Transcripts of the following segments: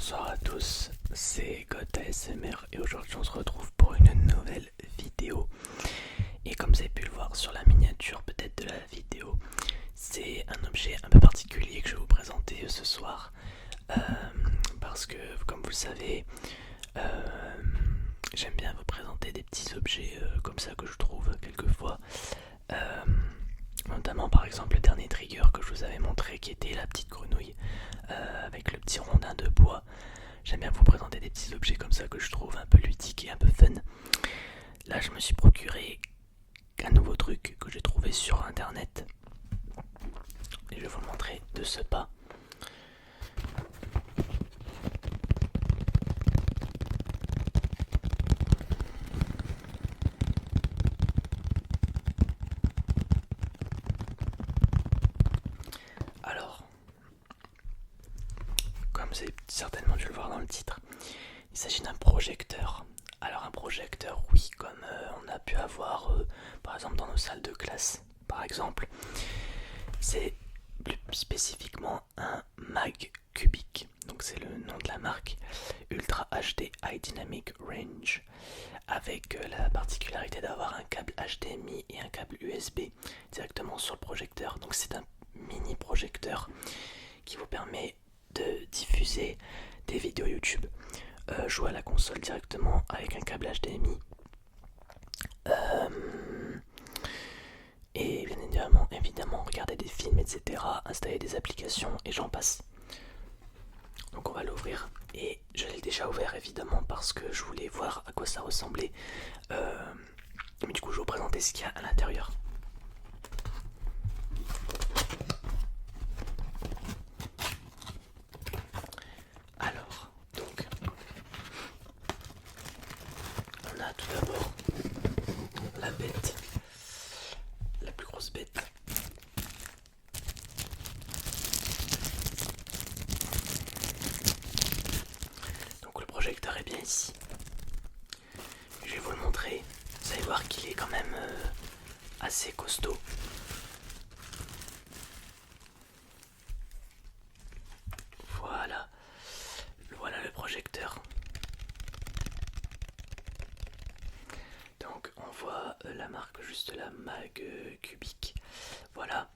Bonsoir à tous, c'est God ASMR et aujourd'hui on se retrouve pour une nouvelle vidéo. Et comme vous avez pu le voir sur la miniature peut-être de la vidéo, c'est un objet un peu particulier que je vais vous présenter ce soir. Parce que comme vous le savez, j'aime bien vous présenter des petits objets comme ça que je trouve quelquefois. Notamment par exemple le dernier trigger que je vous avais montré qui était la petite grenouille avec le petit rondin de bois. J'aime bien vous présenter des petits objets comme ça que je trouve un peu ludiques et un peu fun. Là je me suis procuré un nouveau truc que j'ai trouvé sur internet et je vais vous le montrer de ce pas. Alors, comme vous avez certainement dû le voir dans le titre, il s'agit d'un projecteur. Alors un projecteur, oui, comme on a pu avoir par exemple dans nos salles de classe, par exemple. C'est plus spécifiquement un mag cubique. Donc c'est le nom de la marque, Ultra HD High Dynamic Range, avec la particularité d'avoir un câble HDMI et un câble USB directement sur le projecteur. Donc c'est un mini projecteur qui vous permet de diffuser des vidéos YouTube, jouer à la console directement avec un câble HDMI, et bien évidemment regarder des films, etc., installer des applications et j'en passe. Donc on va l'ouvrir et je l'ai déjà ouvert évidemment parce que je voulais voir à quoi ça ressemblait. Mais du coup je vais vous présenter ce qu'il y a à l'intérieur. Alors, donc, on a tout d'abord la bête, la plus grosse bête. Donc le projecteur est bien ici. Je vais vous le montrer. Vous allez voir qu'il est quand même assez costaud. Voilà. Voilà le projecteur. Donc on voit la marque juste là, Mag Cubic. Voilà.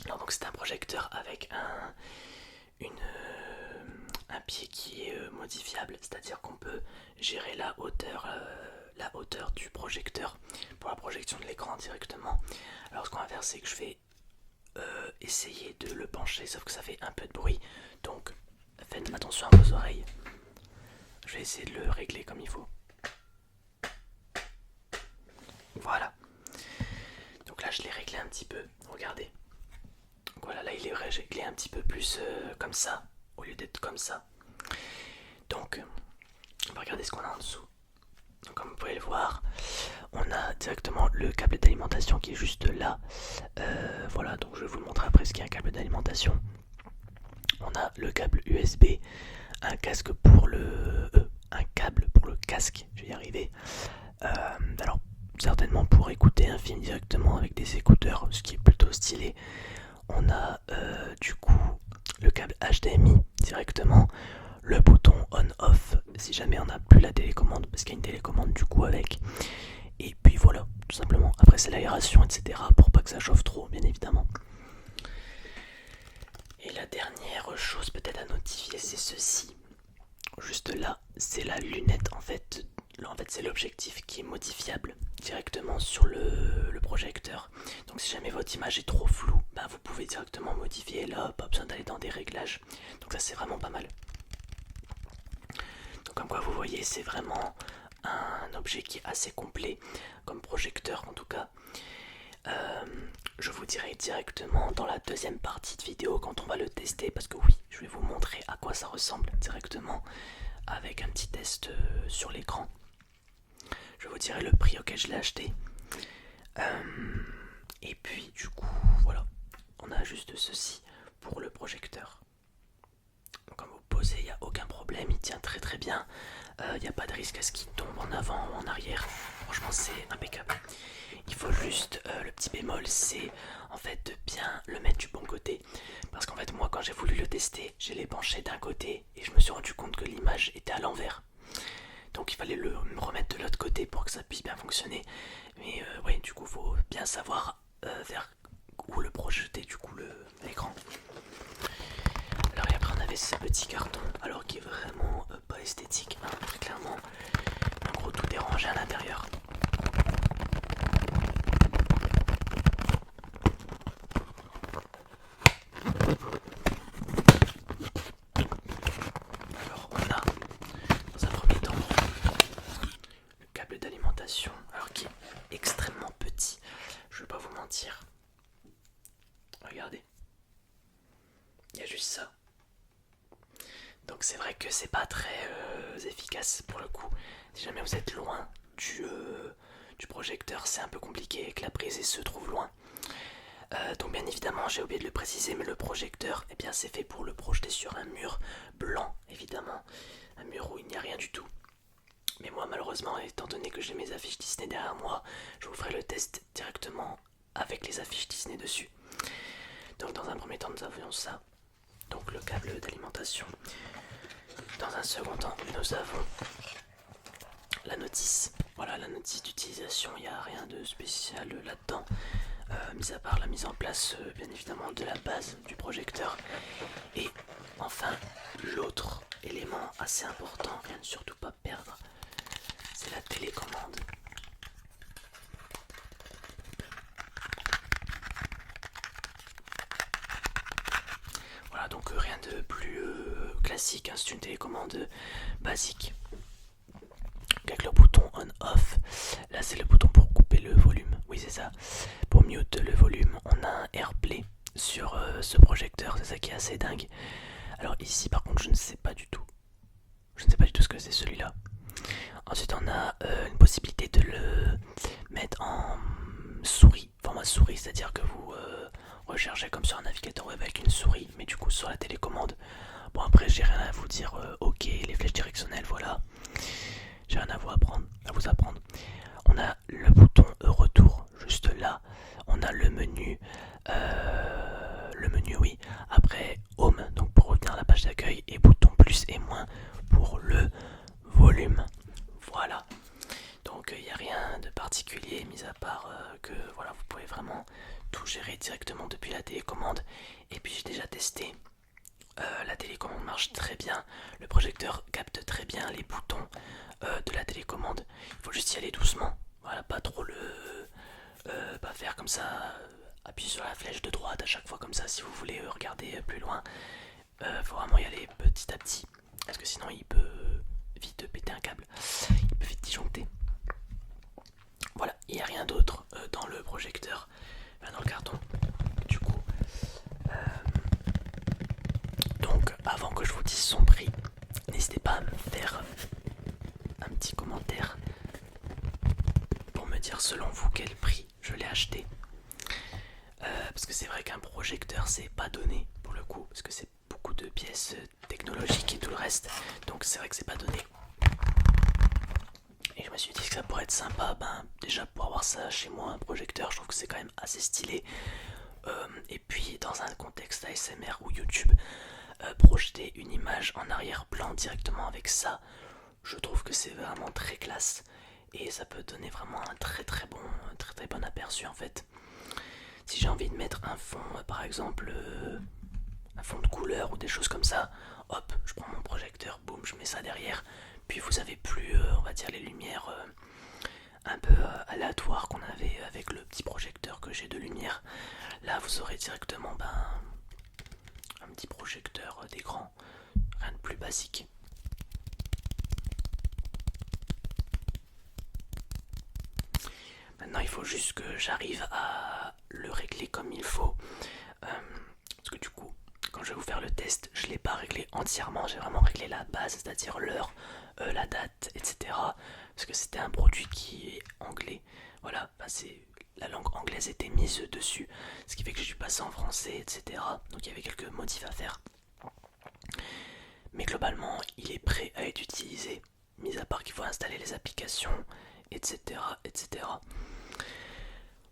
Alors donc c'est un projecteur avec un pied qui est modifiable, c'est-à-dire qu'on peut gérer la hauteur du projecteur pour la projection de l'écran directement. Alors ce qu'on va faire c'est que je vais essayer de le pencher, sauf que ça fait un peu de bruit, donc faites attention à vos oreilles. Je vais essayer de le régler comme il faut. Voilà. Donc là je l'ai réglé un petit peu, regardez. Donc voilà, là il est réglé un petit peu plus comme ça, au lieu d'être comme ça. Donc, on va regarder ce qu'on a en dessous. Donc, comme vous pouvez le voir, on a directement le câble d'alimentation qui est juste là. Voilà, donc je vais vous le montrer après ce qu'il y a un câble d'alimentation. On a le câble USB, un casque pour un câble pour le casque, je vais y arriver. Alors, certainement pour écouter un film directement avec des écouteurs, ce qui est plutôt stylé. On a du coup le câble HDMI directement, le bouton on-off si jamais on n'a plus la télécommande, parce qu'il y a une télécommande du coup avec. Et puis voilà, tout simplement. Après c'est l'aération, etc. pour pas que ça chauffe trop, bien évidemment. Et la dernière chose peut-être à notifier, c'est ceci. Juste là, c'est la lunette en fait. Là en fait c'est l'objectif qui est modifiable directement sur le projecteur. Donc si jamais votre image est trop floue, bah, vous pouvez directement modifier là, pas besoin d'aller dans des réglages. Donc ça c'est vraiment pas mal. Donc comme quoi vous voyez c'est vraiment un objet qui est assez complet comme projecteur en tout cas. Je vous dirai directement dans la deuxième partie de vidéo quand on va le tester, parce que oui, je vais vous montrer à quoi ça ressemble directement avec un petit test sur l'écran. Je vous dirai le prix auquel je l'ai acheté. Et puis du coup voilà, on a juste ceci pour le projecteur. Donc quand vous posez, il n'y a aucun problème, il tient très très bien. Il n'y a pas de risque à ce qu'il tombe en avant ou en arrière. Franchement c'est impeccable. Il faut juste le petit bémol, c'est en en fait de bien le mettre du bon côté. Parce qu'en fait moi quand j'ai voulu le tester, je l'ai penché d'un côté et je me suis rendu compte que l'image était à l'envers. Donc il fallait le remettre de l'autre côté pour que ça puisse bien fonctionner. Mais ouais, du coup faut bien savoir vers où le projeter du coup l'écran. Alors et après on avait ce petit carton, alors qui est vraiment pas esthétique, hein, très clairement. En gros tout est rangé à l'intérieur. Alors on a dans un premier temps le câble d'alimentation, alors qui est extrêmement petit, je vais pas vous mentir. Regardez, il y a juste ça. Donc c'est vrai que c'est pas très efficace pour le coup. Si jamais vous êtes loin du projecteur, c'est un peu compliqué et que la prise se trouve loin. Donc bien évidemment, j'ai oublié de le préciser, mais le projecteur, eh bien c'est fait pour le projeter sur un mur blanc, évidemment. Un mur où il n'y a rien du tout. Mais moi malheureusement, étant donné que j'ai mes affiches Disney derrière moi, je vous ferai le test directement avec les affiches Disney dessus. Donc dans un premier temps, nous avions ça. Donc le câble d'alimentation. Dans un second temps, nous avons la notice. Voilà, la notice d'utilisation, il n'y a rien de spécial là-dedans. Mis à part la mise en place, bien évidemment, de la base du projecteur. Et enfin, l'autre élément assez important, et à ne surtout pas perdre, c'est la télécommande. Voilà, donc rien de plus classique, hein, c'est une télécommande basique. Avec le bouton on-off, là c'est le bouton pour couper le volume, oui c'est ça. Pour mute le volume, on a un AirPlay sur ce projecteur, c'est ça qui est assez dingue. Alors ici par contre je ne sais pas du tout. Je ne sais pas du tout ce que c'est celui-là. Ensuite on a une possibilité de le mettre en souris, format souris, c'est-à-dire que vous recherchez comme sur un navigateur web avec une souris, mais du coup sur la télécommande. Bon après j'ai rien à vous dire, ok les flèches directionnelles voilà. J'ai rien à vous apprendre. On a le bouton retour juste là. On a le menu oui. Après home donc pour revenir à la page d'accueil et bouton plus et moins pour le volume. Voilà. Donc il n'y a rien de particulier mis à part que voilà vous pouvez vraiment tout gérer directement depuis la télécommande. Et puis j'ai déjà testé. La télécommande marche très bien, le projecteur capte très bien les boutons de la télécommande. Il faut juste y aller doucement, voilà, pas trop pas faire comme ça, appuyer sur la flèche de droite à chaque fois comme ça si vous voulez regarder plus loin. Faut vraiment y aller petit à petit, parce que sinon il peut vite péter un câble, il peut vite disjoncter. Voilà, il n'y a rien d'autre dans le projecteur, dans le carton. Du coup, donc avant que je vous dise son prix, n'hésitez pas à me faire un petit commentaire pour me dire selon vous quel prix je l'ai acheté. Parce que c'est vrai qu'un projecteur c'est pas donné pour le coup, parce que c'est beaucoup de pièces technologiques et tout le reste, donc c'est vrai que c'est pas donné. Et je me suis dit que ça pourrait être sympa, déjà pour avoir ça chez moi, un projecteur, je trouve que c'est quand même assez stylé. Et puis dans un contexte ASMR ou YouTube, projeter une image en arrière-plan directement avec ça, je trouve que c'est vraiment très classe et ça peut donner vraiment un très bon aperçu en fait. Si j'ai envie de mettre un fond, par exemple un fond de couleur ou des choses comme ça, hop, je prends mon projecteur, boum, je mets ça derrière, puis vous avez plus, on va dire les lumières un peu aléatoires qu'on avait avec le petit projecteur que j'ai de lumière. Là vous aurez directement un petit projecteur d'écran, rien de plus basique. Maintenant il faut juste que j'arrive à le régler comme il faut, parce que du coup quand je vais vous faire le test je ne l'ai pas réglé entièrement, j'ai vraiment réglé la base, c'est-à-dire l'heure, la date, etc. Parce que c'était un produit qui est anglais, voilà, la langue anglaise était mise dessus, ce qui fait que j'ai dû passer en français, etc. Donc il y avait quelques modifs à faire. Mais globalement il est prêt à être utilisé, mis à part qu'il faut installer les applications, etc. etc.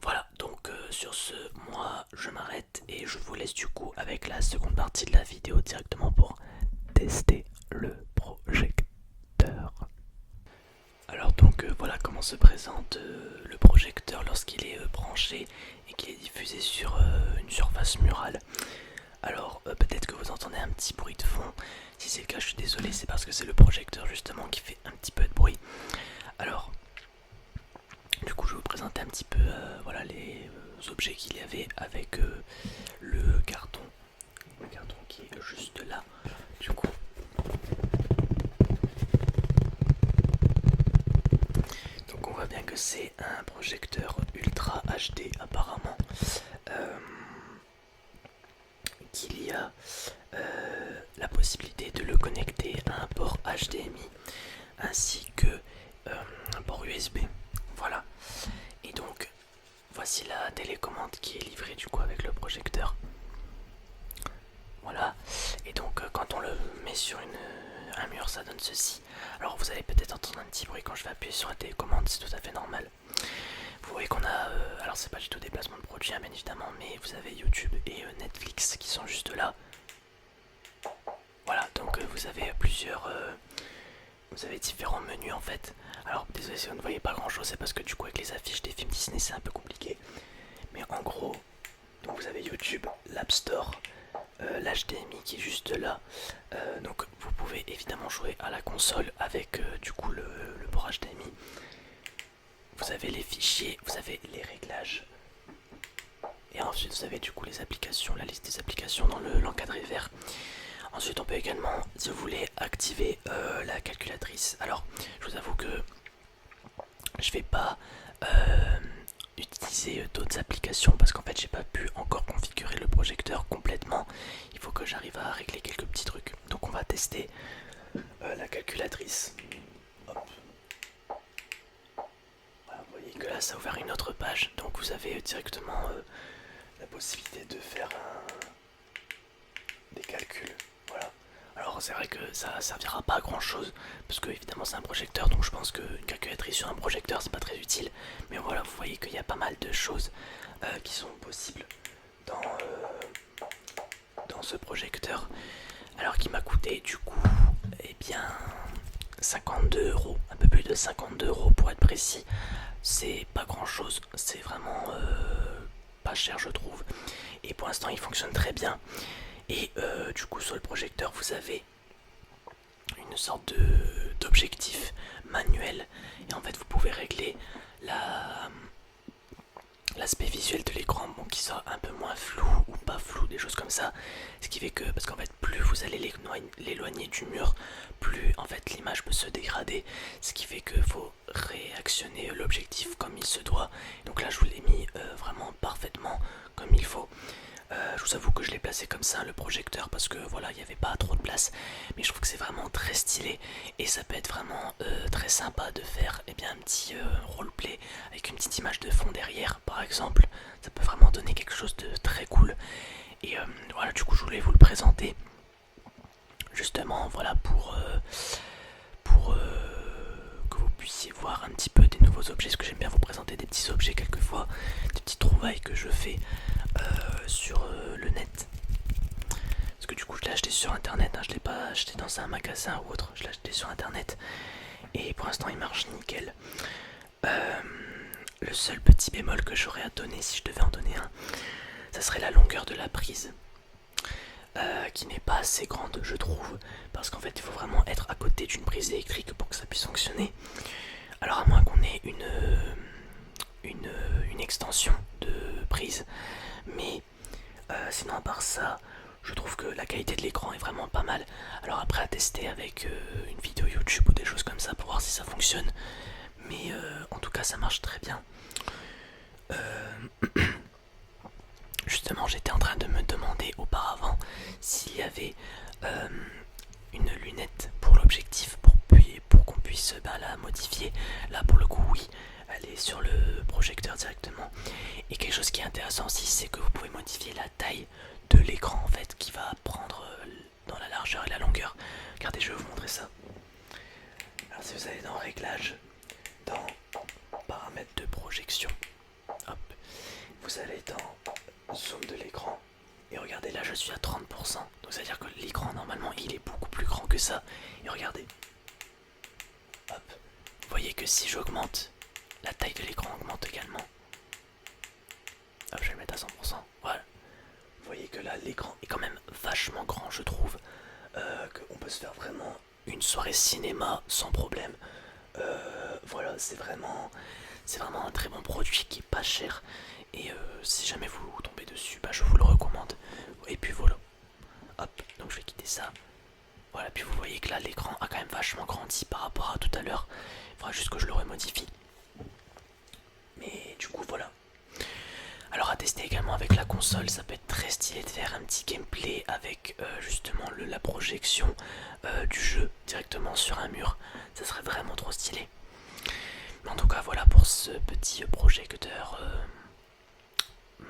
Voilà, donc sur ce, moi je m'arrête et je vous laisse du coup avec la seconde partie de la vidéo directement pour tester le projecteur. Alors donc voilà comment se présente le projecteur lorsqu'il est branché et qu'il est diffusé sur une surface murale. Alors peut-être que vous entendez un petit bruit de fond. Si c'est le cas, je suis désolé, c'est parce que c'est le projecteur justement qui fait un petit peu de bruit. Alors du coup je vais vous présenter un petit peu voilà, les objets qu'il y avait avec le carton. Le carton qui est juste là. Du coup donc on voit bien que c'est un projecteur Ultra HD apparemment. Euh, qu'il y a la possibilité de le connecter à un port HDMI ainsi que un port USB. Voilà. Et donc voici la télécommande qui est livrée du coup avec le projecteur. Voilà. Et donc quand on le met sur un mur, ça donne ceci. Alors vous allez peut-être entendre un petit bruit quand je vais appuyer sur la télécommande, c'est tout à fait normal. Vous voyez qu'on a, alors c'est pas du tout des placements de produits hein, bien évidemment, mais vous avez YouTube et Netflix qui sont juste là. Voilà, donc vous avez plusieurs, vous avez différents menus en fait. Alors désolé si vous ne voyez pas grand chose, c'est parce que du coup avec les affiches des films Disney c'est un peu compliqué. Mais en gros, donc vous avez YouTube, l'App Store, l'HDMI qui est juste là. Donc vous pouvez évidemment jouer à la console avec du coup le port HDMI. Vous avez les fichiers, vous avez les réglages. Et ensuite vous avez du coup les applications, la liste des applications dans l'encadré vert. Ensuite on peut également, si vous voulez, activer la calculatrice. Alors je vous avoue que je vais pas utiliser d'autres applications parce qu'en fait j'ai pas pu encore configurer le projecteur complètement. Il faut que j'arrive à régler quelques petits trucs. Donc on va tester la calculatrice. Hop. Voilà, vous voyez que là ça a ouvert une autre page. Donc vous avez directement la possibilité de faire des calculs. Voilà. Alors c'est vrai que ça servira pas à grand chose parce que évidemment c'est un projecteur, donc je pense qu'une calculatrice sur un projecteur c'est pas très utile. Mais voilà, vous voyez qu'il y a pas mal de choses qui sont possibles dans ce projecteur. Alors qui m'a coûté du coup eh bien 52 euros, un peu plus de 52 euros pour être précis. C'est pas grand chose, c'est vraiment pas cher je trouve. Et pour l'instant il fonctionne très bien. Et du coup sur le projecteur vous avez une sorte d'objectif manuel. Et en fait vous pouvez régler l'aspect visuel de l'écran, bon, qui soit un peu moins flou ou pas flou, des choses comme ça. Ce qui fait que, parce qu'en fait plus vous allez l'éloigner du mur, plus en fait l'image peut se dégrader. Ce qui fait qu'il faut réactionner l'objectif comme il se doit. Donc là je vous l'ai mis vraiment parfaitement comme il faut. Je vous avoue que je l'ai placé comme ça le projecteur parce que voilà il n'y avait pas trop de place, mais je trouve que c'est vraiment très stylé et ça peut être vraiment très sympa de faire bien, un petit roleplay avec une petite image de fond derrière par exemple. Ça peut vraiment donner quelque chose de très cool et voilà, du coup je voulais vous le présenter justement, voilà, pour que vous puissiez voir un petit peu des nouveaux objets, parce que j'aime bien vous présenter des petits objets quelquefois, des petites trouvailles que je fais sur le net. Parce que du coup je l'ai acheté sur internet, hein, je l'ai pas acheté dans un magasin ou autre, je l'ai acheté sur internet et pour l'instant il marche nickel. Le seul petit bémol que j'aurais à donner, si je devais en donner un, ça serait la longueur de la prise. Qui n'est pas assez grande je trouve, parce qu'en fait il faut vraiment être à côté d'une prise électrique pour que ça puisse fonctionner. Alors à moins qu'on ait une extension de prise, mais sinon à part ça je trouve que la qualité de l'écran est vraiment pas mal. Alors après à tester avec une vidéo YouTube ou des choses comme ça pour voir si ça fonctionne, mais en tout cas ça marche très bien. Justement j'étais en train de me demander auparavant s'il y avait une lunette pour l'objectif pour qu'on puisse la modifier. Là pour le coup oui, elle est sur le projecteur directement. Et quelque chose qui est intéressant aussi, c'est que vous pouvez modifier la taille de l'écran en fait, qui va prendre dans la largeur et la longueur. Regardez, je vais vous montrer ça. Alors si vous allez dans réglages, dans paramètres de projection, hop, vous allez dans zoom de l'écran et regardez là je suis à 30%, donc ça veut dire que l'écran normalement il est beaucoup plus grand que ça. Et regardez, hop, vous voyez que si j'augmente, la taille de l'écran augmente également. Hop, je vais le mettre à 100%, voilà. Vous voyez que là l'écran est quand même vachement grand, je trouve, qu'on peut se faire vraiment une soirée cinéma sans problème. Voilà, c'est vraiment un très bon produit qui est pas cher. Et si jamais vous tombez dessus, bah, je vous le recommande. Et puis voilà, hop, donc je vais quitter ça. Voilà, puis vous voyez que là l'écran a quand même vachement grandi par rapport à tout à l'heure. Il faudra juste que je le remodifie. Mais du coup voilà. Alors à tester également avec la console, ça peut être très stylé de faire un petit gameplay avec justement la projection du jeu directement sur un mur. Ça serait vraiment trop stylé. Mais en tout cas voilà pour ce petit projecteur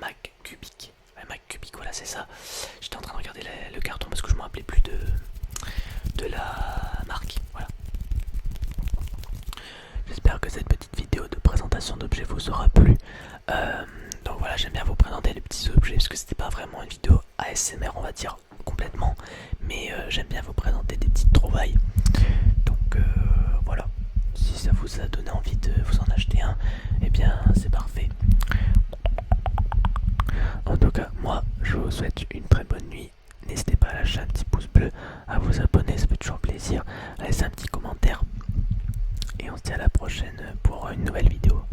Mac Cubic. Ouais, Mac Cubic, voilà c'est ça. J'étais en train de regarder le carton parce que je me rappelais plus de la marque. Voilà. J'espère que cette petite vidéo de présentation d'objets vous aura plu. Donc voilà, j'aime bien vous présenter les petits objets parce que c'était pas vraiment une vidéo ASMR on va dire complètement, mais j'aime bien vous présenter des petites trouvailles. Donc voilà, si ça vous a donné envie de vous en acheter un, et bien c'est parfait. En tout cas, moi je vous souhaite une très bonne nuit. N'hésitez pas à lâcher un petit pouce bleu, à vous abonner, ça fait toujours plaisir, à laisser un petit commentaire. Et on se dit à la prochaine pour une nouvelle vidéo.